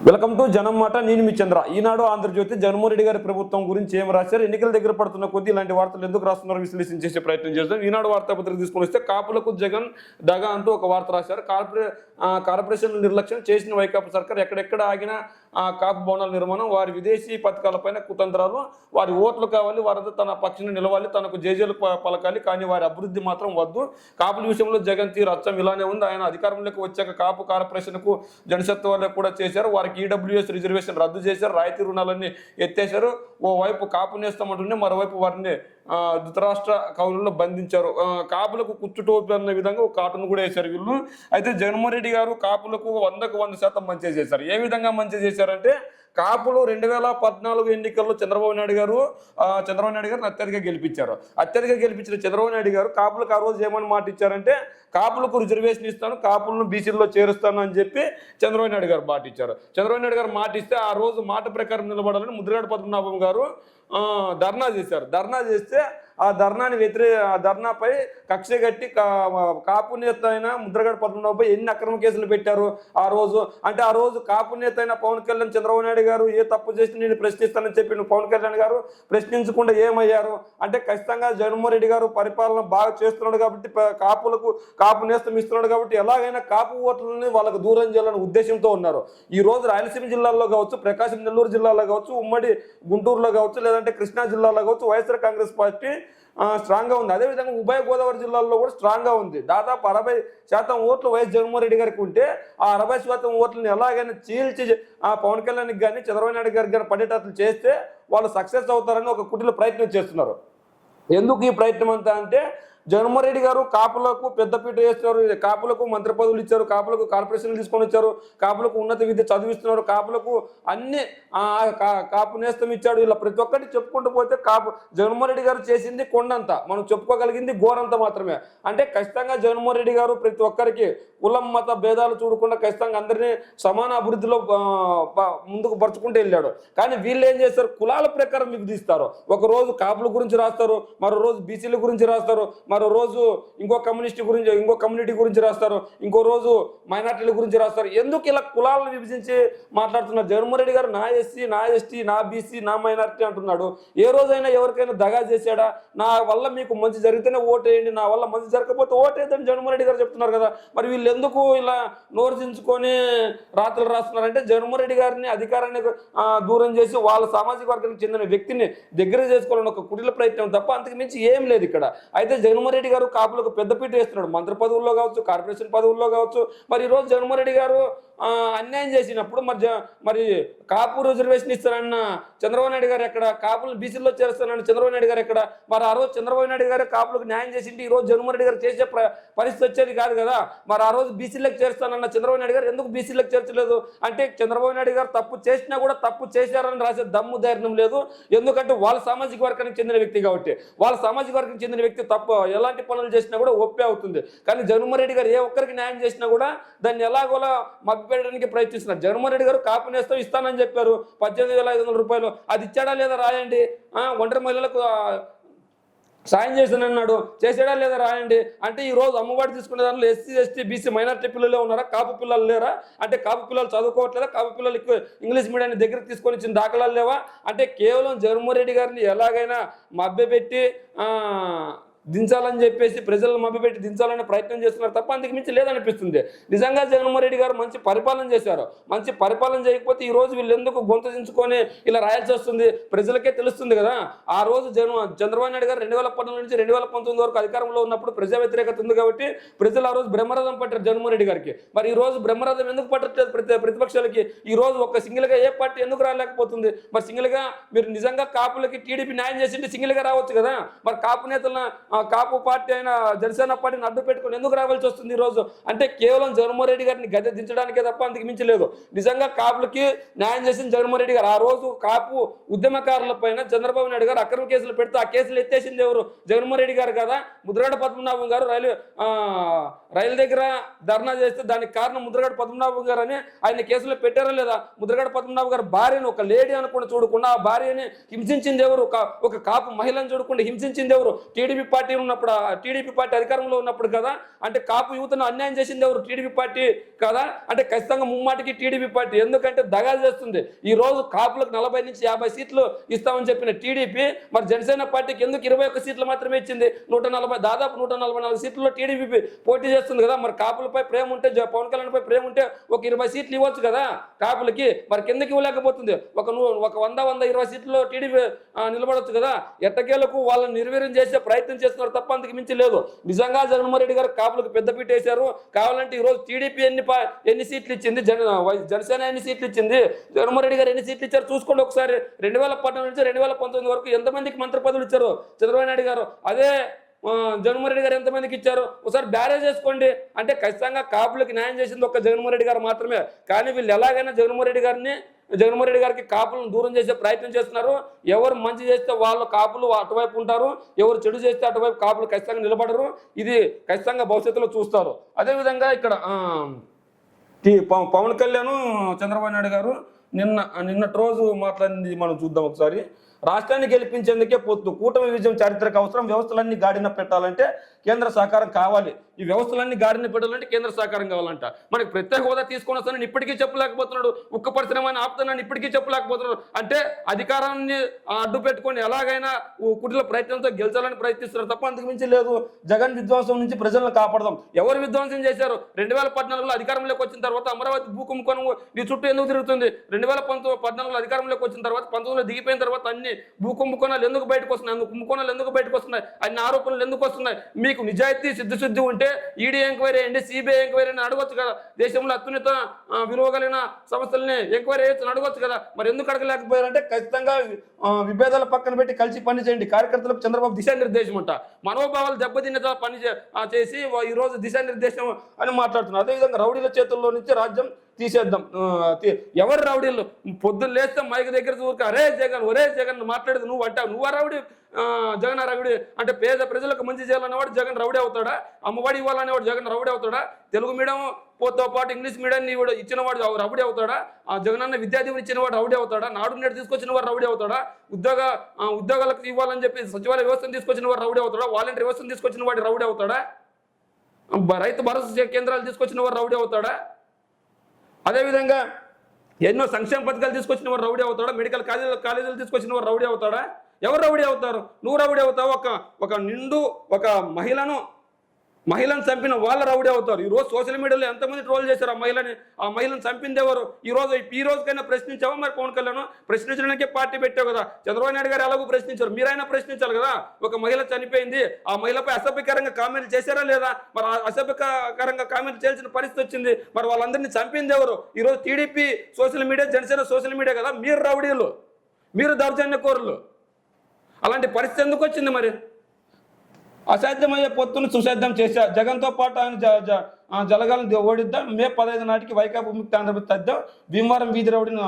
Welcome to జనం మాట. నేను మీ చంద్ర. ఈనాడు ఆంధ్రజ్యోతి జగన్మోహన్ రెడ్డి గారి ప్రభుత్వం గురించి ఏం రాశారు, ఎన్నికల దగ్గర పడుతున్న కొద్దీ ఇలాంటి వార్తలు ఎందుకు రాస్తున్నారో విశ్లేషణ చేసే ప్రయత్నం చేస్తాం. ఈనాడు వార్తాపత్రిక తీసుకొని వస్తే కాపులకు జగన్ దగా అంటూ ఒక వార్త రాశారు. కార్పొరేషన్ నిర్లక్ష్యం చేసిన వైకాపా సర్కార్ ఎక్కడెక్కడ ఆగిన కాపు భవనాల నిర్మాణం, వారి విదేశీ పథకాలపైన కుతంత్రాలు, వారి ఓట్లు కావాలి, వారంతా తన పక్షాన నిలవాలి, తనకు జేజేలు పలకాలి, కానీ వారి అభివృద్ధి మాత్రం వద్దు. కాపుల విషయంలో జగన్ తీరు అచ్చం ఇలానే ఉంది. ఆయన అధికారంలోకి వచ్చాక కాపు కార్పొరేషన్కు జనసత్వాలకు కూడా చేశారు. వారికి ఈడబ్ల్యూఎస్ రిజర్వేషన్ రద్దు చేశారు, రాయితీ రుణాలన్నీ ఎత్తేశారు. ఓవైపు కాపు నేస్తామంటుండే, మరోవైపు వారిని ధృతరాష్ట్ర కౌలుల్లో బంధించారు. కాపులకు కుచ్చుటోపి అన్న విధంగా ఒక కాటును కూడా వేశారు వీళ్ళు. అయితే జగన్మోహన్ రెడ్డి గారు కాపులకు 100% మంచి చేశారు. ఏ విధంగా మంచి చేశారంటే, కాపులు 2014 ఎన్నికల్లో చంద్రబాబు నాయుడు గారిని అత్యధిక గెలిపించారు. అత్యధిక గెలిపించిన చంద్రబాబు నాయుడు గారు కాపులకు ఆ రోజు ఏమని మాట ఇచ్చారంటే, కాపులకు రిజర్వేషన్ ఇస్తాను, కాపులను బీసీల్లో చేరుస్తాను అని చెప్పి చంద్రబాబు నాయుడు గారు మాట ఇచ్చారు. చంద్రబాబు నాయుడు గారు మాట ఇస్తే ఆ రోజు మాట ప్రకారం నిలబడాలని ముద్రగడ పద్మనాభం గారు ధర్నా చేశారు. ధర్నా చేస్తే ఆ ధర్నాపై కక్ష కట్టి కాపు నేత అయిన ముద్రగడ పద్మనాభంపై ఎన్ని అక్రమ కేసులు పెట్టారు ఆ రోజు. అంటే ఆ రోజు కాపు నేత అయిన పవన్ కళ్యాణ్ చంద్రబాబు నాయుడు గారు ఏ తప్పు చేసి నేను ప్రశ్నిస్తానని చెప్పి పవన్ కళ్యాణ్ గారు ప్రశ్నించకుండా ఏమయ్యారు అంటే, ఖచ్చితంగా జగన్మోహన్ రెడ్డి గారు పరిపాలన బాగా చేస్తున్నాడు కాబట్టి, కాపులకు కాపు నేస్తం ఇస్తున్నాడు కాబట్టి ఎలాగైనా కాపు ఓట్లని వాళ్ళకు దూరం చేయాలనే ఉద్దేశంతో ఉన్నారు. ఈ రోజు రాయలసీమ జిల్లాల్లో కావచ్చు, ప్రకాశం నెల్లూరు జిల్లాలో కావచ్చు, ఉమ్మడి గుంటూరులో కావచ్చు, లేదంటే కృష్ణా జిల్లాలో కావచ్చు, వైఎస్ఆర్ కాంగ్రెస్ పార్టీ స్ట్రాంగ్గా ఉంది. అదేవిధంగా ఉభయ గోదావరి జిల్లాల్లో కూడా స్ట్రాంగ్గా ఉంది. దాదాపు 60% ఓట్లు వైఎస్ జగన్మోహన్ రెడ్డి గారికి ఉంటే ఆ 60% ఓట్లను ఎలాగైనా చీల్చి పవన్ కళ్యాణ్కి కానీ చంద్రబాబు నాయుడు గారికి కానీ పడేటట్లు చేస్తే వాళ్ళు సక్సెస్ అవుతారని ఒక కుటిల ప్రయత్నం చేస్తున్నారు. ఎందుకు ఈ ప్రయత్నం అంతా అంటే, జగన్మోహన్ రెడ్డి గారు కాపులకు పెద్దపీట వేస్తున్నారు, కాపులకు మంత్రి పదవులు ఇచ్చారు, కాపులకు కార్పొరేషన్లు తీసుకొని వచ్చారు, కాపులకు ఉన్నత విద్య చదివిస్తున్నారు, కాపులకు అన్ని కాపు నేస్తం ఇచ్చాడు. ఇలా ప్రతి ఒక్కటి చెప్పుకుంటూ పోతే జగన్మోహన్ రెడ్డి గారు చేసింది కొండంత, మనం చెప్పుకోగలిగింది గోరంత మాత్రమే. అంటే ఖచ్చితంగా జగన్మోహన్ రెడ్డి గారు ప్రతి ఒక్కరికి కులం మత భేదాలు చూడకుండా ఖచ్చితంగా అందరినీ సమాన అభివృద్ధిలో ముందుకు పరుచుకుంటూ వెళ్ళాడు. కానీ వీళ్ళు ఏం చేస్తారు, కులాల ప్రకారం విభజిస్తారు. ఒక రోజు కాపుల గురించి రాస్తారు, మరో రోజు బీసీల గురించి రాస్తారు, మరో రోజు ఇంకో కమ్యూనిటీ గురించి రాస్తారు, ఇంకో రోజు మైనార్టీల గురించి రాస్తారు. ఎందుకు ఇలా కులాలను విభజించి మాట్లాడుతున్నారు? జగన్మోహన్ రెడ్డి గారు నా ఎస్సీ, నా ఎస్టీ, నా బీసీ, నా మైనార్టీ అంటున్నాడు. ఏ రోజైనా ఎవరికైనా దగా చేశాడా? నా వల్ల మీకు మంచి జరిగితేనే ఓటేయండి, నా వల్ల మంచి జరగకపోతే ఓటేద్దని జగన్మోహన్ రెడ్డి గారు చెప్తున్నారు కదా. మరి వీళ్ళు ఎందుకు ఇలా నోర్చించుకొని రాత్రులు రాస్తున్నారంటే, జగన్మోహన్ రెడ్డి గారిని అధికారాన్ని దూరం చేసి వాళ్ళ సామాజిక వర్గానికి చెందిన వ్యక్తిని దగ్గర చేసుకోవాలని ఒక కుటిల ప్రయత్నం తప్ప అంతకు మించి ఏం లేదు ఇక్కడ. అయితే జగన్మోహన్ రెడ్డి గారు కాపులకు పెద్దపీట వేస్తున్నాడు, మంత్రి పదవుల్లో కావచ్చు, కార్పొరేషన్ పదవుల్లో కావచ్చు. మరి ఈరోజు జగన్మోహన్ రెడ్డి గారు అన్యాయం చేసినప్పుడు మరి కాపు రిజర్వేషన్ ఇస్తారన్న చంద్రబాబు నాయుడు గారు ఎక్కడ? కాపులు బీసీల్లో చేస్తానన్న చంద్రబాబు నాయుడు గారు ఎక్కడ? మరి ఆ రోజు చంద్రబాబు నాయుడు గారు కాపులకు న్యాయం చేసింటే ఈ రోజు జగన్మోహన్ రెడ్డి గారు చేసే పరిస్థితి వచ్చేది కాదు కదా. మరి ఆ రోజు బీసీలకు చేస్తానన్న చంద్రబాబు నాయుడు గారు ఎందుకు బీసీలకు చేర్చలేదు? అంటే చంద్రబాబు నాయుడు గారు తప్పు చేసినా కూడా తప్పు చేశారని రాసే దమ్ము ధైర్యం లేదు. ఎందుకంటే వాళ్ళ సామాజిక వర్గానికి చెందిన వ్యక్తి కాబట్టి, వాళ్ళ సామాజిక వర్గానికి చెందిన వ్యక్తి తప్పు ఎలాంటి పనులు చేసినా కూడా ఒప్పే అవుతుంది. కానీ జగన్మోహన్ రెడ్డి గారు ఏ ఒక్కరికి న్యాయం చేసినా కూడా దాన్ని ఎలాగోలా మభ్యపెట్టడానికి ప్రయత్నిస్తున్నారు. జగన్మోహన్ రెడ్డి గారు కాపు నేస్తం ఇస్తానని చెప్పారు, 18,500 రూపాయలు. అది ఇచ్చాడా లేదా రాయండి. ఒంటరి మహిళలకు సాయం చేశానన్నాడు, చేసాడా లేదా రాయండి. అంటే ఈ రోజు అమ్మఒడి తీసుకునే దాంట్లో ఎస్సీ, ఎస్టీ, బీసీ, మైనార్టీ పిల్లలే ఉన్నారా? కాపు పిల్లలు లేరా? అంటే కాపు పిల్లలు చదువుకోవట్లేదా? కాపు పిల్లలకి ఇంగ్లీష్ మీడియాన్ని దగ్గరికి తీసుకొని ఇచ్చిన దాఖలాలు లేవా? అంటే కేవలం జగన్మోహన్ రెడ్డి గారిని ఎలాగైనా మభ్యపెట్టి దించాలని చెప్పేసి, ప్రజలను మభ్యపెట్టి దించాలనే ప్రయత్నం చేస్తున్నారు తప్ప అందుకు మించి లేదనిపిస్తుంది. నిజంగా జగన్మోహన్ రెడ్డి గారు మంచి పరిపాలన చేశారు. మంచి పరిపాలన చేయకపోతే ఈ రోజు వీళ్ళు ఎందుకు గొంతు దించుకొని ఇలా రాయాల్సి వస్తుంది? ప్రజలకే తెలుస్తుంది కదా. ఆ రోజు చంద్రబాబు నాయుడు గారు 2014 నుంచి 2019 వరకు అధికారంలో ఉన్నప్పుడు ప్రజా వ్యతిరేకత ఉంది కాబట్టి ప్రజలు ఆ రోజు బ్రహ్మరథం పట్టారు జగన్మోహన్ రెడ్డి గారికి. మరి ఈ రోజు బ్రహ్మరథం ఎందుకు పట్టట్లేదు ప్రతిపక్షాలకి? ఈ రోజు ఒక సింగిల్గా ఏ పార్టీ ఎందుకు రాలేకపోతుంది? మరి సింగిల్గా మీరు నిజంగా కాపులకి టీడీపీ న్యాయం చేసింటే సింగిల్గా రావచ్చు కదా. మరి కాపు నేతలను కాపు పార్టీ అయిన జనసేన పార్టీని అడ్డు పెట్టుకుని ఎందుకు రావాల్సి వస్తుంది ఈ రోజు? అంటే కేవలం జగన్మోహన్ రెడ్డి గారిని గద్దె దించడానికే తప్ప అందుకు మించి లేదు. నిజంగా కాపులకి న్యాయం చేసిన జగన్మోహన్ రెడ్డి గారు. ఆ రోజు కాపు ఉద్యమకారుల పైన చంద్రబాబు నాయుడు గారు అక్రమ కేసులు పెడితే ఆ కేసులు ఎత్తేసింది ఎవరు? జగన్మోహన్ రెడ్డి గారు కదా. ముద్రగడ పద్మనాభం గారు రైలు దగ్గర ధర్నా చేస్తే దానికి కారణం ముద్రగడ పద్మనాభం గారు అని ఆయన కేసులో పెట్టారా లేదా? ముద్రగడ పద్మనాభం గారు భార్యను ఒక లేడీ అనుకుని చూడకుండా ఆ భార్యని హింసించింది ఎవరు? ఒక కాపు మహిళను చూడకుండా హింసించింది ఎవరు? టీడీపీ పార్టీ పార్టీ ఉన్నప్పుడు, టీడీపీ పార్టీ అధికారంలో ఉన్నప్పుడు కదా. అంటే కాపు యువతను అన్యాయం చేసింది ఎవరు? టీడీపీ పార్టీ కదా. అంటే ఖచ్చితంగా ముమ్మాటికి టీడీపీ పార్టీ. ఎందుకంటే దగాలు చేస్తుంది. ఈ రోజు కాపులకు 40 నుంచి 50 సీట్లు ఇస్తామని చెప్పిన టీడీపీ మరి జనసేన పార్టీకి ఎందుకు 21 సీట్లు మాత్రమే ఇచ్చింది? 140, దాదాపు 144 సీట్లలో టీడీపీ పోటీ చేస్తుంది కదా. మరి కాపులపై ప్రేమ ఉంటే, పవన్ కళ్యాణ్ పై ప్రేమ ఉంటే ఒక 20 సీట్లు ఇవ్వచ్చు కదా కాపులకి. మరి కిందకి ఇవ్వలేకపోతుంది. ఒక 100-120 సీట్లలో టీడీపీ నిలబడవచ్చు కదా. ఎట్టకేలకు వాళ్ళని నిర్వీర్యం చేసే ప్రయత్నం చేస్తున్నారు తప్ప అంతకు మించి లేదు. నిజంగా జగన్మోహన్ రెడ్డి గారు కాపులకు పెద్దపీట వేశారు. కావాలంటే ఈరోజు టీడీపీ ఎన్ని సీట్లు ఇచ్చింది, జనసేన ఎన్ని సీట్లు ఇచ్చింది, జగన్మోహన్ రెడ్డి గారు ఎన్ని సీట్లు ఇచ్చారు చూసుకోండి ఒకసారి. 2014 నుంచి 2019 వరకు ఎంతమందికి మంత్రి పదవులు ఇచ్చారు చంద్రబాబు నాయుడు గారు, అదే జగన్మోహన్ రెడ్డి గారు ఎంతమందికి ఇచ్చారు ఒకసారి బ్యారేజ్ చేసుకోండి. అంటే ఖచ్చితంగా కాపులకు న్యాయం చేసింది ఒక్క జగన్మోహన్ రెడ్డి గారు మాత్రమే. కానీ వీళ్ళు ఎలాగైనా జగన్మోహన్ రెడ్డి గారికి కాపులను దూరం చేసే ప్రయత్నం చేస్తున్నారు. ఎవరు మంచి చేస్తే వాళ్ళు కాపులు అటువైపు ఉంటారు, ఎవరు చెడు చేస్తే అటువైపు కాపులు ఖచ్చితంగా నిలబడరు. ఇది ఖచ్చితంగా భవిష్యత్తులో చూస్తారు. అదేవిధంగా ఇక్కడ పవన్ కళ్యాణ్ చంద్రబాబు నాయుడు గారు నిన్నటి రోజు మాట్లాడింది మనం చూద్దాం ఒకసారి. రాష్ట్రాన్ని గెలిపించేందుకే పొత్తు, కూటమి విజయం చారిత్రక అవసరం, వ్యవస్థలన్నీ గాడిన పెట్టాలంటే కేంద్ర సహకారం కావాలి. ఈ వ్యవస్థలన్నీ గాడిన పెట్టాలంటే కేంద్ర సహకారం కావాలంట. మనకి ప్రత్యేక హోదా తీసుకొని వస్తానని ఇప్పటికీ చెప్పలేకపోతున్నాడు. ఉక్కు పరిశ్రమని ఆపుతానని ఇప్పటికీ చెప్పలేకపోతున్నాడు. అంటే అధికారాన్ని అడ్డు పెట్టుకొని ఎలాగైనా కుటిల ప్రయత్నంతో గెలిచాలని ప్రయత్నిస్తున్నారు తప్ప అంతకు మించి లేదు. జగన్ విధ్వంసం నుంచి ప్రజలను కాపాడదాం. ఎవరు విధ్వంసం చేశారు? 2014లో అధికారంలోకి వచ్చిన తర్వాత అమరావతి భూకుంభకోణం నీ చుట్టూ ఎందుకు తిరుగుతుంది? 2014లో అధికారంలోకి వచ్చిన తర్వాత 19లో దిగిపోయిన తర్వాత అన్ని భూకుంభకోణాలు ఎందుకు బయటకు వస్తున్నాయి? కుంభకోణాలు ఎందుకు బయటకు వస్తున్నాయి? అన్ని ఆరోపణలు ఎందుకు వస్తున్నాయి? మీకు నిజాయితీ సిద్ధశుద్ధి ఉంటే ఈడీ ఎంక్వైరీ అండి, సిబిఐ ఎంక్వైరీ అని అడగొచ్చు కదా. దేశంలో అత్యున్నత విలువ కలిగిన సంస్థల్ని ఎంక్వైరీ చేయొచ్చు అడగొచ్చు కదా. మరి ఎందుకు అడగలేకపోయారంటే ఖచ్చితంగా విభేదాల పక్కన పెట్టి కలిసి పని చేయండి. కార్యకర్తలకు చంద్రబాబు దిశానిర్దేశం అంట. మనోభావాలు దెబ్బతిన్న పని చేసి ఈరోజు దిశానిర్దేశం అని మాట్లాడుతున్నారు. అదేవిధంగా రౌడీల చేతుల్లో నుంచి రాజ్యం తీసేద్దాం. ఎవరు రౌడీలు? పొద్దున్న లేస్తే మైక్ దగ్గర చూక అరే జగన్, ఒరే జగన్ మాట్లాడేది నువ్వు అంటావు. నువ్వు రౌడీ, జగన్ రౌడీ అంటే పేద ప్రజలకు మంచి చేయాలనేవాడు జగన్ రౌడీ అవుతాడా? అమ్మఒడి ఇవ్వాలనేవాడు జగన్ రౌడీ అవుతాడా? తెలుగు మీడియం పోతో పాటు ఇంగ్లీష్ మీడియాన్ని ఇచ్చినవాడు రౌడీ అవుతాడా? జగనన్న విద్యాదీవుని ఇచ్చినవాడు రౌడీ అవుతాడా? నాడు నేడు తీసుకొచ్చిన వాడు రౌడీ అవుతాడా? ఉద్యోగాలకు ఇవ్వాలని చెప్పి సచివాలయ వ్యవస్థను తీసుకొచ్చిన వాడు రౌడీ అవుతాడా? వాలంటీర్ వ్యవస్థను తీసుకొచ్చిన వాడు రౌడీ అవుతాడా? రైతు భరోసా కేంద్రాలు తీసుకొచ్చిన వాడు రౌడీ అవుతాడా? అదేవిధంగా ఎన్నో సంక్షేమ పథకాలు తీసుకొచ్చిన వారు రౌడీ అవుతాడా? మెడికల్ కాలేజీలు తీసుకొచ్చిన వారు రౌడీ అవుతాడా? ఎవరు రౌడీ అవుతారు? నువ్వు రౌడీ అవుతావు. ఒక మహిళను చంపిన వాళ్ళ రౌడీ అవుతారు. ఈరోజు సోషల్ మీడియాలో ఎంతమంది ట్రోల్ చేశారు ఆ మహిళను చంపింది ఎవరు? ఈ రోజుకైనా ప్రశ్నించావా? మరి పవన్ కళ్యాణ్ ప్రశ్నించడానికే పార్టీ పెట్టావు కదా. చంద్రబాబు నాయుడు గారు ఎలాగో ప్రశ్నించారు, మీరైనా ప్రశ్నించాలి కదా. ఒక మహిళ చనిపోయింది, ఆ మహిళపై అసభ్యకరంగా కామెంట్లు చేశారా లేదా? మరి అసభ్యకరంగా కామెంట్లు చేయాల్సిన పరిస్థితి వచ్చింది. మరి వాళ్ళందరినీ చంపింది ఎవరు? ఈరోజు TDP social media, Janasena social media కదా. మీరు రౌడీలు, మీరు దౌర్జన్యకోరులు. అలాంటి పరిస్థితి ఎందుకు వచ్చింది? మరి అసాధ్యమయ్యే పొత్తును సుసాధ్యం చేశారు. జగన్తో పాటు ఆయన జలగాలను ఓడిద్దాం. మే 15 నాటికి వైకాపా విముక్తి ఆంధ్రప్రదేశ్ తద్దాం. భీమవరం వీధి రౌడీని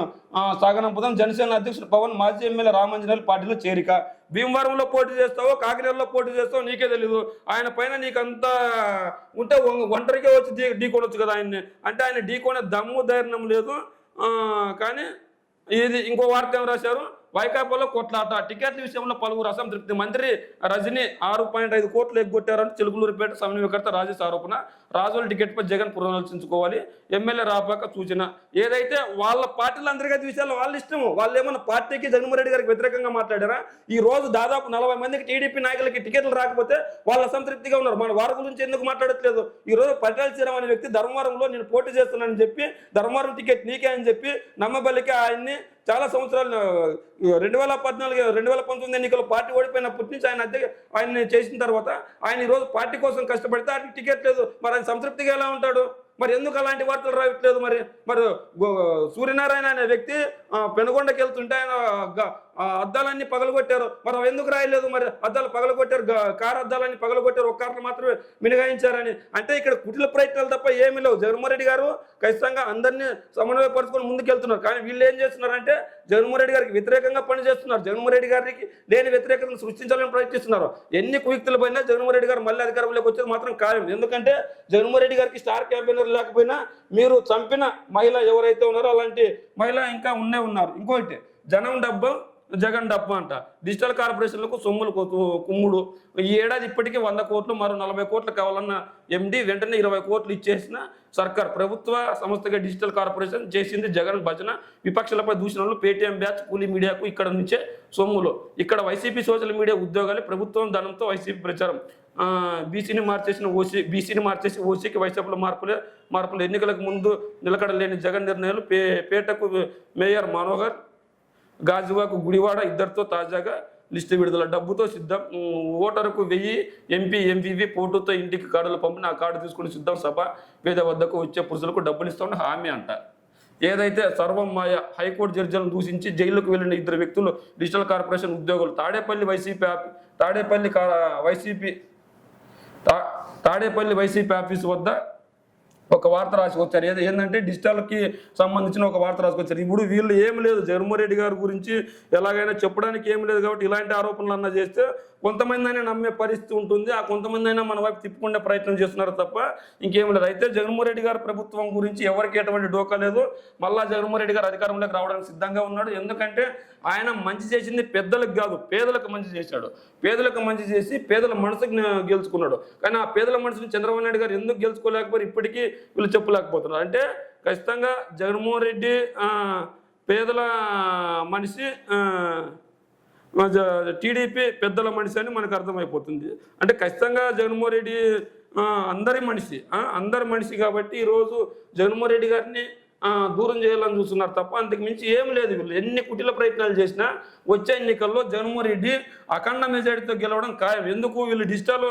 సాగనంపుదాం. జనసేన అధ్యక్షుడు పవన్, మాజీ ఎమ్మెల్యే రామాంజనేయులు పార్టీలో చేరిక. భీమవరంలో పోటీ చేస్తావో కాకినాడలో పోటీ చేస్తావో నీకే తెలీదు. ఆయన పైన నీకంతా ఉంటే ఒంటరికే వచ్చి ఢీకొనొచ్చు కదా ఆయన్ని. అంటే ఆయన ఢీకొనే దమ్ము ధైర్యం లేదు. కానీ ఇది ఇంకో వార్త ఏం రాశారు? వైకాపాలో కొట్లాట, టికెట్ల విషయంలో పలువురు అసంతృప్తి. మంత్రి రజనీ 6.5 కోట్లు ఎగ్గొట్టారంటే చిలుకలూరిపేట సమన్వయకర్త రాజేష్ ఆరోపణ. రాజుల టికెట్పై జగన్ పునరాలోచించుకోవాలి. ఎమ్మెల్యే రాపాక సూచన. ఏదైతే వాళ్ళ పార్టీలు అంతర్గత విషయాలు వాళ్ళ ఇష్టము. వాళ్ళు ఏమన్నా పార్టీకి జగన్మోహన్ రెడ్డి గారికి వ్యతిరేకంగా మాట్లాడారా? ఈ రోజు దాదాపు 40 మందికి టీడీపీ నాయకులకి టికెట్లు రాకపోతే వాళ్ళు అసంతృప్తిగా ఉన్నారు. మన వారి గురించి ఎందుకు మాట్లాడట్లేదు? ఈ రోజు పటేల్ శ్రీరామ్ అనే వ్యక్తి ధర్మవరంలో నేను పోటీ చేస్తున్నానని చెప్పి, ధర్మవరం టికెట్ నీకే అని చెప్పి నమ్మబలికి ఆయన్ని చాలా సంవత్సరాలు 2014, 2019 ఎన్నికల్లో పార్టీ ఓడిపోయినప్పటి నుంచి ఆయన్ని చేసిన తర్వాత ఆయన ఈరోజు పార్టీ కోసం కష్టపడితే ఆయనకి టికెట్ లేదు. మరి ఆయన సంతృప్తిగా ఎలా ఉంటాడు? మరి ఎందుకు అలాంటి వార్తలు రావట్లేదు? మరి సూర్యనారాయణ అనే వ్యక్తి పెనుగొండకి వెళ్తుంటే ఆయన అద్దాలన్నీ పగలగొట్టారు. మరి అవి ఎందుకు రాయలేదు? మరి అద్దాలు పగలగొట్టారు, కారు అద్దాలన్నీ పగలగొట్టారు, ఒక కార్లు మాత్రమే మినహాయించారని. అంటే ఇక్కడ కుటిల ప్రయత్నాలు తప్ప ఏమీ లేవు. జగన్మోహన్ రెడ్డి గారు ఖచ్చితంగా అందరినీ సమన్వయపరుచుకొని ముందుకెళ్తున్నారు. కానీ వీళ్ళు ఏం చేస్తున్నారంటే జగన్మోహన్ రెడ్డి గారికి వ్యతిరేకంగా పనిచేస్తున్నారు. జగన్మోహన్ రెడ్డి గారికి లేని వ్యతిరేకతను సృష్టించాలని ప్రయత్నిస్తున్నారు. ఎన్ని కుయుక్తులు పోయినా జగన్మోహన్ రెడ్డి గారు మళ్ళీ అధికారంలోకి వచ్చేది మాత్రం ఖాయం. ఎందుకంటే జగన్మోహన్ రెడ్డి గారికి స్టార్ క్యాంపెయినర్ లేకపోయినా మీరు చంపిన మహిళ ఎవరైతే ఉన్నారో అలాంటి మహిళ ఇంకా ఉన్నారు. ఇంకోటి, జనం డబ్బు జగన్ డబ్బు అంట. డిజిటల్ కార్పొరేషన్లకు సొమ్ములు కుమ్ముడు. ఈ ఏడాది ఇప్పటికీ 100 కోట్లు, మరో 40 కోట్లు కావాలన్న ఎండి వెంటనే 20 కోట్లు ఇచ్చేసిన సర్కార్. ప్రభుత్వ సంస్థగా డిజిటల్ కార్పొరేషన్ చేసింది జగన్ భజన. విపక్షాలపై దూషణలు, పేటీఎం బ్యాచ్, కూలీ మీడియాకు ఇక్కడ నుంచే సొమ్ములు. ఇక్కడ వైసీపీ సోషల్ మీడియా ఉద్యోగాలు, ప్రభుత్వం ధనంతో వైసీపీ ప్రచారం. బీసీని మార్చేసి ఓసీకి వైసీపీలో మార్పులు. ఎన్నికలకు ముందు నిలకడలేని జగన్ నిర్ణయాలు. పేటకు మేయర్ మనోహర్, గాజువాకు గుడివాడ ఇద్దరితో తాజాగా లిస్టు విడుదల. డబ్బుతో సిద్ధం. ఓటరుకు 1000 ఎంపీ ఎంపీవీ ఫోటోతో ఇంటికి కార్డులు పంపిన ఆ కార్డు తీసుకుని సిద్ధం. సభ వేద వద్దకు వచ్చే పురుషులకు డబ్బులు ఇస్తామని హామీ అంట. ఏదైతే సర్వం మాయ. హైకోర్టు జడ్జిలను దూషించి జైలుకు వెళ్లిన 2 వ్యక్తులు డిజిటల్ కార్పొరేషన్ ఉద్యోగులు. తాడేపల్లి వైసీపీ ఆఫీస్ వద్ద ఒక వార్త రాసుకొచ్చారు. ఏంటంటే డిజిటల్కి సంబంధించిన ఒక వార్త రాసుకొచ్చారు. ఇప్పుడు వీళ్ళు ఏం లేదు, జగన్మోహన్ రెడ్డి గారి గురించి ఎలాగైనా చెప్పడానికి ఏం లేదు కాబట్టి ఇలాంటి ఆరోపణలు అన్నా చేస్తే కొంతమంది అయినా నమ్మే పరిస్థితి ఉంటుంది. ఆ కొంతమంది అయినా మన వైపు తిప్పుకునే ప్రయత్నం చేస్తున్నారు తప్ప ఇంకేం లేదు. అయితే జగన్మోహన్ రెడ్డి గారి ప్రభుత్వం గురించి ఎవరికి ఎటువంటి డోకా లేదు. మళ్ళా జగన్మోహన్ రెడ్డి గారు అధికారంలోకి రావడానికి సిద్ధంగా ఉన్నాడు. ఎందుకంటే ఆయన మంచి చేసింది పెద్దలకు కాదు, పేదలకు మంచి చేశాడు. పేదలకు మంచి చేసి పేదల మనసుకు గెలుచుకున్నాడు. కానీ ఆ పేదల మనసుని చంద్రబాబు నాయుడు గారు ఎందుకు గెలుచుకోలేకపోయి ఇప్పటికీ వీళ్ళు చెప్పలేకపోతున్నారు. అంటే ఖచ్చితంగా జగన్మోహన్ రెడ్డి పేదల మనిషి, టీడీపీ పెద్దల మనిషి అని మనకు అర్థమైపోతుంది. అంటే ఖచ్చితంగా జగన్మోహన్ రెడ్డి అందరి మనిషి కాబట్టి ఈరోజు జగన్మోహన్ రెడ్డి గారిని దూరం చేయాలని చూస్తున్నారు తప్ప అంతకు మించి ఏం లేదు. వీళ్ళు ఎన్ని కుటిల ప్రయత్నాలు చేసినా వచ్చే ఎన్నికల్లో జగన్మోహన్ రెడ్డి అఖండ మెజారిటీతో గెలవడం ఖాయం. ఎందుకు వీళ్ళు డిజిటల్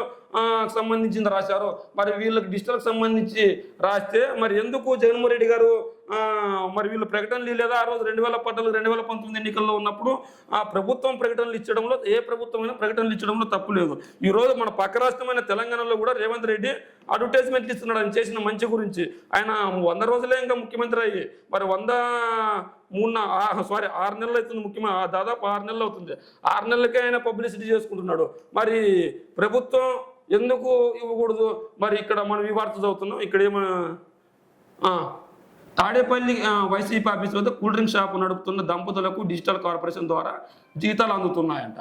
సంబంధించింది రాశారు, మరి వీళ్ళకి డిజిటల్కి సంబంధించి రాస్తే మరి ఎందుకు జగన్మోహన్ రెడ్డి గారు మరి వీళ్ళు ప్రకటనలు లేదా ఆ రోజు 2014, 2019 ఎన్నికల్లో ఉన్నప్పుడు ఆ ప్రభుత్వం ప్రకటనలు ఇచ్చడంలో, ఏ ప్రభుత్వమైనా ప్రకటనలు ఇచ్చడంలో తప్పు లేదు. ఈరోజు మన పక్క రాష్ట్రమైన తెలంగాణలో కూడా రేవంత్ రెడ్డి అడ్వర్టైజ్మెంట్లు ఇస్తున్నాడు ఆయన చేసిన మంచి గురించి. ఆయన 100 రోజులే ఇంకా ముఖ్యమంత్రి అయ్యి, మరి 6 నెలలు అవుతుంది దాదాపు 6 నెలలు అవుతుంది. 6 నెలలకే ఆయన పబ్లిసిటీ చేసుకుంటున్నాడు. మరి ప్రభుత్వం ఎందుకు ఇవ్వకూడదు? మరి ఇక్కడ మనం ఈ వార్త చదువుతున్నాం. ఇక్కడ తాడేపల్లి వైసీపీ ఆఫీస్ వద్ద కూల్ డ్రింక్ షాప్ నడుపుతున్న దంపతులకు డిజిటల్ కార్పొరేషన్ ద్వారా జీతాలు అందుతున్నాయంట.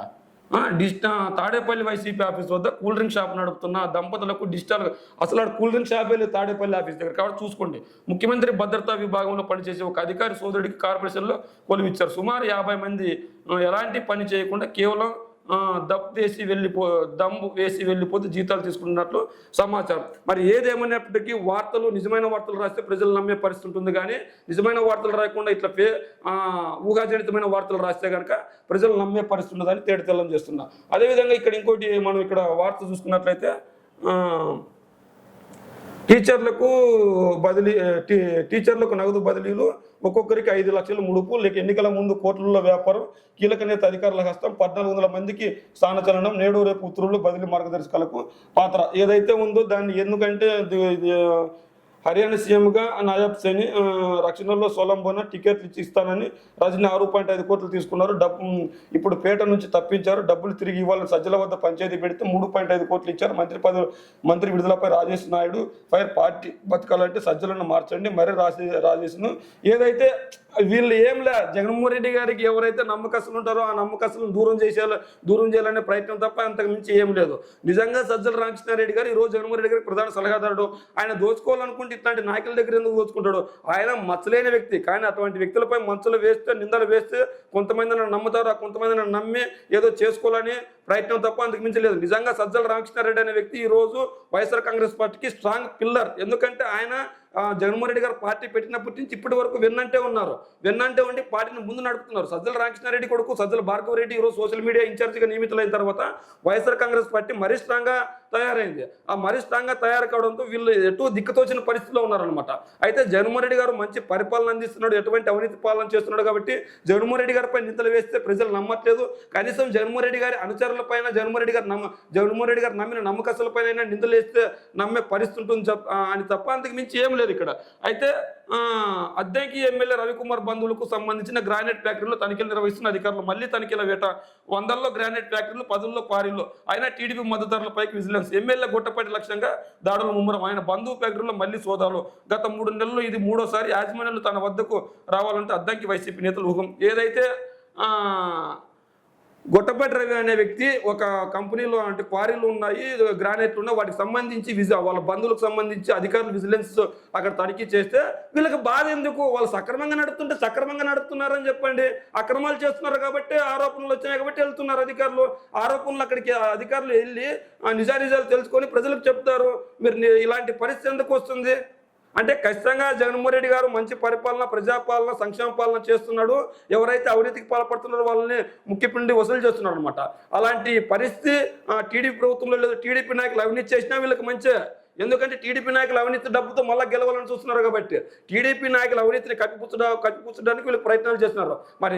తాడేపల్లి వైసీపీ ఆఫీస్ వద్ద కూల్ డ్రింక్ షాప్ నడుపుతున్న దంపతులకు డిజిటల్, అసలు కూల్ డ్రింక్ షాప్ వెళ్ళి తాడేపల్లి ఆఫీస్ దగ్గర కాబట్టి చూసుకోండి. ముఖ్యమంత్రి భద్రతా విభాగంలో పనిచేసే ఒక అధికారి సోదరుడికి కార్పొరేషన్లో కొలువిచ్చారు. సుమారు 50 మంది ఎలాంటి పని చేయకుండా కేవలం దమ్ము వేసి వెళ్ళిపోతే జీతాలు తీసుకున్నట్లు సమాచారం. మరి ఏదేమైనప్పటికీ నిజమైన వార్తలు రాస్తే ప్రజలు నమ్మే పరిస్థితి ఉంటుంది. కానీ నిజమైన వార్తలు రాయకుండా ఇట్లా ఊహాజనితమైన వార్తలు రాస్తే కనుక ప్రజలు నమ్మే పరిస్థితి ఉండదని తేటతెల్లం చేస్తున్నా. అదేవిధంగా ఇక్కడ ఇంకోటి మనం ఇక్కడ వార్త చూసుకున్నట్లయితే టీచర్లకు నగదు బదిలీలు, ఒక్కొక్కరికి 5 లక్షల ముడుపు, లేక ఎన్నికల ముందు కోట్లలో వ్యాపారం, కీలక నేత అధికారుల హస్తం, 1400 మందికి స్థానచలనం, నేడు రేపు ఉత్తర్వులు, బదిలీ మార్గదర్శకాలకు పాత్ర ఏదైతే ఉందో దాన్ని ఎందుకంటే హర్యానా సీఎంగా నాయబ్ సేని రక్షణలో సోలంబోన టికెట్లు ఇచ్చి ఇస్తానని రజనీ 6.5 కోట్లు తీసుకున్నారు. ఇప్పుడు పేట నుంచి తప్పించారు. డబ్బులు తిరిగి ఇవ్వాలని సజ్జల వద్ద పంచాయతీ పెడితే 3.5 కోట్లు ఇచ్చారు. మంత్రి విడుదలపై రాజేష్ నాయుడు ఫైర్. పార్టీ బతకాలంటే సజ్జలను మార్చండి. మరి రాజేష్ను ఏదైతే వీళ్ళు జగన్మోహన్ రెడ్డి గారికి ఎవరైతే నమ్మకస్తులు ఉంటారో ఆ నమ్మకస్తులను దూరం చేయాలనే ప్రయత్నం తప్ప అంతకు మించి ఏం లేదు. నిజంగా సజ్జల రామకృష్ణారెడ్డి గారు ఈరోజు జగన్మోహన్ రెడ్డి గారికి ప్రధాన సలహాదారుడు. ఆయన దోచుకోవాలనుకుంటే ఇట్లాంటి నాయకుల దగ్గర ఎందుకు దోచుకుంటాడు? ఆయన మచ్చలేని వ్యక్తి. కానీ అటువంటి వ్యక్తులపై మంచులు వేస్తే, నిందలు వేస్తే కొంతమంది నన్ను నమ్ముతారు, ఆ కొంతమంది నన్ను నమ్మి ఏదో చేసుకోవాలని ప్రయత్నం తప్ప అంతకు మించి లేదు. నిజంగా సజ్జల రామకృష్ణారెడ్డి అనే వ్యక్తి ఈరోజు వైఎస్ఆర్ కాంగ్రెస్ పార్టీకి స్ట్రాంగ్ పిల్లర్. ఎందుకంటే ఆయన జగన్మోహన్ రెడ్డి గారు పార్టీ పెట్టినప్పటి నుంచి ఇప్పటి వరకు వెన్నంటే ఉండి పార్టీని ముందు నడుపుతున్నారు. సజ్జల రామకృష్ణారెడ్డి కొడుకు సజ్జల భార్గవ రెడ్డి ఈరోజు సోషల్ మీడియా ఇన్ఛార్జిగా నియమితులైన తర్వాత వైఎస్ఆర్ కాంగ్రెస్ పార్టీ మరీ స్ట్రాంగ్గా తయారైంది. ఆ మరీ స్ట్రాంగ్గా తయారు కావడంతో వీళ్ళు ఎటు దిక్కుతోచిన పరిస్థితిలో ఉన్నారనమాట. అయితే జగన్మోహన్ రెడ్డి గారు మంచి పరిపాలన అందిస్తున్నాడు, ఎటువంటి అవినీతి పాలన చేస్తున్నాడు కాబట్టి జగన్మోహన్ రెడ్డి గారిపై నిందలు వేస్తే ప్రజలు నమ్మట్లేదు. కనీసం జగన్మోహన్ రెడ్డి గారి అనుచరులపైన జగన్మోహన్ రెడ్డి గారు నమ్మిన నమ్మకస్తులపైన నిందలు వేస్తే నమ్మే పరిస్థితి ఉంటుంది అని తప్ప అంతకు మించి ఏం లేదు ఇక్కడ. అయితే అద్దెకి ఎమ్మెల్యే రవికుమార్ బంధువులకు సంబంధించిన గ్రానైట్ ఫ్యాక్టరీలో తనిఖీలు నిర్వహిస్తున్న అధికారులు. మళ్ళీ తనిఖీల వేట. 100లో గ్రానైట్ ఫ్యాక్టరీలు, 10లో క్వారీలు. అయినా టీడీపీ మద్దతుదారులపైకి విజిలెన్స్. ఎమ్మెల్యే గుట్టపాటి లక్ష్యంగా దాడులు ముమ్మరం. ఆయన బంధువు ఫ్యాక్టరీలో మళ్ళీ సోదాలు. గత 3 నెలల్లో ఇది 3వ సారి యాజమాన్యాలు తన వద్దకు రావాలంటే అద్దంకి వైసీపీ నేతలు ఊహం. ఏదైతే గొట్టపాటి రవి అనే వ్యక్తి ఒక కంపెనీలో అంటే క్వారీలు ఉన్నాయి, గ్రానైట్లు ఉన్నాయి, వాటికి సంబంధించి వాళ్ళ బంధువులకు సంబంధించి అధికారులు విజిలెన్స్ అక్కడ తనిఖీ చేస్తే వీళ్ళకి బాధ ఎందుకు? వాళ్ళు సక్రమంగా నడుపుతుంటే సక్రమంగా నడుపుతున్నారని చెప్పండి. అక్రమాలు చేస్తున్నారు కాబట్టి ఆరోపణలు వచ్చినాయి కాబట్టి వెళ్తున్నారు అధికారులు. ఆరోపణలు అక్కడికి అధికారులు వెళ్ళి నిజానిజాలు తెలుసుకొని ప్రజలకు చెప్తారు. మీరు ఇలాంటి పరిస్థితి ఎందుకు వస్తుంది అంటే ఖచ్చితంగా జగన్మోహన్ రెడ్డి గారు మంచి పరిపాలన, ప్రజాపాలన, సంక్షేమ పాలన చేస్తున్నాడు. ఎవరైతే అవినీతికి పాల్పడుతున్నారో వాళ్ళని ముఖ్యపిండి వసూలు చేస్తున్నాడు అనమాట. అలాంటి పరిస్థితి టీడీపీ ప్రభుత్వంలో లేదు. టీడీపీ నాయకులు అవినీతి చేసినా వీళ్ళకి మంచి, ఎందుకంటే టీడీపీ నాయకులు అవినీతి డబ్బుతో మళ్ళీ గెలవాలని చూస్తున్నారు కాబట్టి టీడీపీ నాయకుల అవినీతిని కప్పిపుచ్చడానికి వీళ్ళు ప్రయత్నాలు చేస్తున్నారు. మరి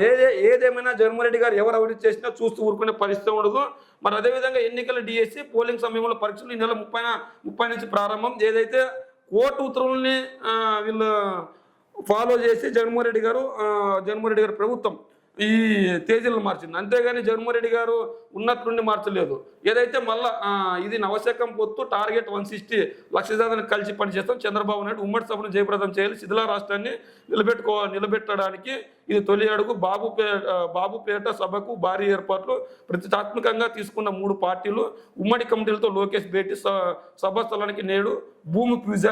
ఏదేమైనా జగన్మోహన్ రెడ్డి గారు ఎవరు అవినీతి చేసినా చూస్తూ ఊరుకునే పరిస్థితి ఉండదు. మరి అదేవిధంగా ఎన్నికల డిఎస్సి పోలింగ్ సమయంలో పరీక్షలు ఈ నెల 30 నుంచి ప్రారంభం. ఏదైతే కోర్టు ఉత్తర్వుల్ని వీళ్ళు ఫాలో చేసి జగన్మోహన్ రెడ్డి గారు ప్రభుత్వం ఈ తేదీలను మార్చింది. అంతేగాని జగన్మోహన్ రెడ్డి గారు ఉన్నట్లుండి మార్చలేదు. ఏదైతే మళ్ళా ఇది నవశకం పొత్తు టార్గెట్ 160 లక్ష కలిసి పనిచేస్తాం. చంద్రబాబు నాయుడు ఉమ్మడి సభను జయప్రదం చేయాలి, శిథిల రాష్ట్రాన్ని నిలబెట్టడానికి ఇది తొలి అడుగు. బాబుపేట సభకు భారీ ఏర్పాట్లు. ప్రతిష్టాత్మకంగా తీసుకున్న 3 పార్టీలు ఉమ్మడి కమిటీలతో లోకేష్ భేటీ. సభా స్థలానికి నేడు భూమి పూజ.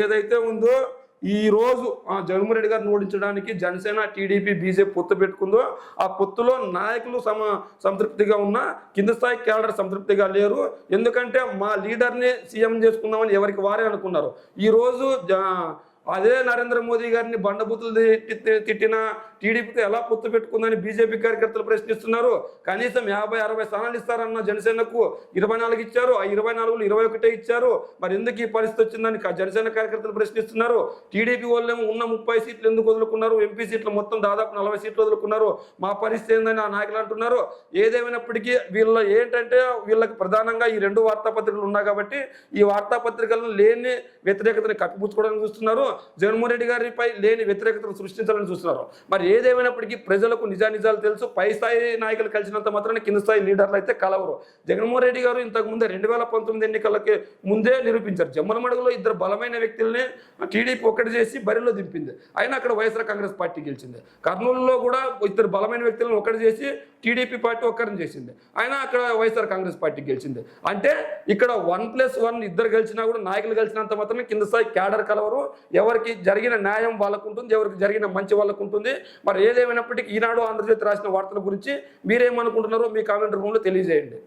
ఏదైతే ఉందో ఈ రోజు జగన్మోహన్ రెడ్డి గారిని ఓడించడానికి జనసేన, టీడీపీ, బీజేపీ పొత్తు పెట్టుకుందో ఆ పొత్తులో నాయకులు సంతృప్తిగా ఉన్న, కింద స్థాయి క్యాడర్ సంతృప్తిగా లేరు. ఎందుకంటే మా లీడర్ని సీఎం చేసుకుందామని ఎవరికి వారే అనుకున్నారు. ఈరోజు అదే నరేంద్ర మోదీ గారిని బండబూతులు తిట్టిన టీడీపీతో ఎలా పొత్తు పెట్టుకుందని బీజేపీ కార్యకర్తలు ప్రశ్నిస్తున్నారు. కనీసం 50-60 స్థానాలు ఇస్తారన్న జనసేనకు 24 ఇచ్చారు. ఆ 24లో 21 ఇచ్చారు. మరి ఎందుకు ఈ పరిస్థితి వచ్చిందని జనసేన కార్యకర్తలు ప్రశ్నిస్తున్నారు. టీడీపీ వాళ్ళేమో ఉన్న 30 సీట్లు ఎందుకు వదులుకున్నారు? ఎంపీ సీట్లు మొత్తం దాదాపు 40 సీట్లు వదులుకున్నారు. మా పరిస్థితి ఏందని ఆ నాయకులు అంటున్నారు. ఏదేమైనప్పటికీ వీళ్ళకి ప్రధానంగా ఈ 2 వార్తాపత్రికలు ఉన్నాయి కాబట్టి ఈ వార్తాపత్రికలను లేని వ్యతిరేకతని కప్పిపుచ్చుకోవడానికి చూస్తున్నారు. జగన్మోహన్ రెడ్డి గారిపై లేని వ్యతిరేకతను సృష్టించాలని చూస్తున్నారు. మరి ఏదేమైనప్పటికీ ప్రజలకు నిజానిజాలు తెలుసు. పై స్థాయి నాయకులు కలిసినంత మాత్రాన కింద స్థాయి లీడర్లు అయితే కలవరు. జగన్మోహన్ రెడ్డి గారు ఇంతకుముందే 2019 ఎన్నికలకి ముందే నిరూపించారు. జమ్మలమడుగులో 2 బలమైన వ్యక్తుల్ని టీడీపీ ఒక్కటి చేసి బరిలో దింపింది. అయినా అక్కడ వైఎస్ఆర్ కాంగ్రెస్ పార్టీ గెలిచింది. కర్నూలులో కూడా 2 బలమైన వ్యక్తులను ఒకటి చేసి టీడీపీ పార్టీ ఒక్కరిని చేసింది. అయినా అక్కడ వైఎస్ఆర్ కాంగ్రెస్ పార్టీ గెలిచింది. అంటే ఇక్కడ 1+1 ఇద్దరు గెలిచినా కూడా నాయకులు గెలిచినంత మాత్రమే కింద స్థాయి క్యాడర్ కలవరు. ఎవరికి జరిగిన న్యాయం వాళ్ళకు ఉంటుంది, ఎవరికి జరిగిన మంచి వాళ్ళకు ఉంటుంది. మరి ఏదేమైనప్పటికీ ఈనాడు ఆంధ్రజ్యోతి రాసిన వార్తల గురించి మీరేమనుకుంటున్నారో మీ కామెంట్ రూమ్లో తెలియజేయండి.